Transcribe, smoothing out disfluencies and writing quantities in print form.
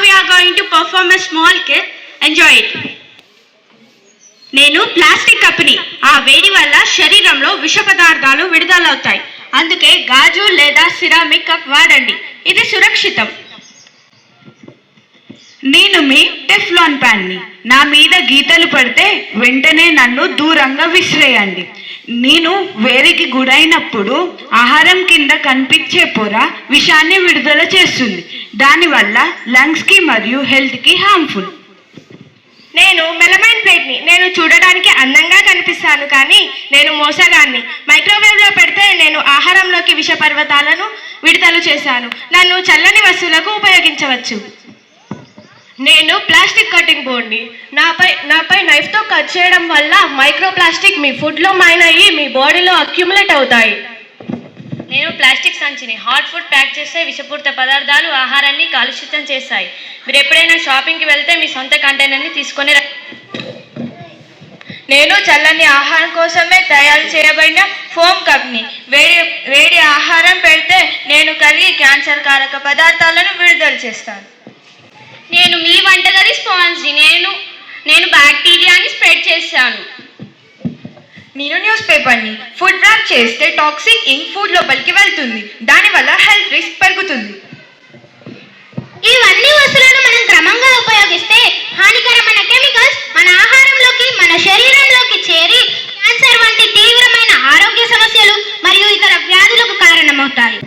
we are going to perform a small kit. Enjoy it. నేను plastic కప్ని ఆ వేడి వల్ల శరీరంలో విష పదార్థాలు విడుదలవుతాయి. అందుకే గాజు లేదా సిరామిక్ కప్ వాడండి. ఇది సురక్షితం. నేను మీ టెఫ్లాన్ ప్యాన్ని. నా మీద గీతలు పడితే వెంటనే నన్ను దూరంగా విసిరేయండి. నేను వేడికి గురైనప్పుడు ఆహారం కింద కనిపించే పొర విషాన్ని విడుదల చేస్తుంది. దానివల్ల లంగ్స్కి మరియు హెల్త్కి హార్మ్ఫుల్. నేను మెలమైన్ ప్లేట్ని. నేను చూడడానికి అందంగా కనిపిస్తాను, కానీ నేను మోసగాన్ని. మైక్రోవేవ్లో పెడితే నేను ఆహారంలోకి విష పర్వతాలను విడుదల చేశాను. నన్ను చల్లని వస్తువులకు ఉపయోగించవచ్చు. నేను ప్లాస్టిక్ కటింగ్ బోర్డ్ని. నాపై నైఫ్తో కట్ చేయడం వల్ల మైక్రో ప్లాస్టిక్ మీ ఫుడ్లో మైన్ అయ్యి మీ బాడీలో అక్యుములేట్ అవుతాయి. నేను ప్లాస్టిక్ సంచిని. హాట్ ఫుడ్ ప్యాక్ చేస్తే విషపూరిత పదార్థాలు ఆహారాన్ని కాలుష్యం చేస్తాయి. మీరు ఎప్పుడైనా షాపింగ్కి వెళ్తే మీ సొంత కంటైనర్ని తీసుకొని నేను చల్లని ఆహారం కోసమే తయారు చేయబడిన ఫోమ్ కప్ని. వేడి ఆహారం పెడితే నేను కలిగి క్యాన్సర్ కారక పదార్థాలను విడుదల చేస్తాను. నేను మీ వంటగది స్పాంజ్ని. నేను బ్యాక్టీరియాని స్ప్రెడ్ చేశాను. నేను న్యూస్ పేపర్ని. ఫుడ్ ర్యాప్ చేస్తే టాక్సిక్ ఇంక్ ఫుడ్ లోపలికి వెళ్తుంది. దానివల్ల హెల్త్ రిస్క్ పెరుగుతుంది. ఇవన్నీ వస్తువులను మనం క్రమంగా ఉపయోగిస్తే హానికరమైన కెమికల్స్ మన ఆహారంలోకి, మన శరీరంలోకి చేరి క్యాన్సర్ వంటి తీవ్రమైన ఆరోగ్య సమస్యలు మరియు ఇతర వ్యాధులకు కారణమవుతాయి.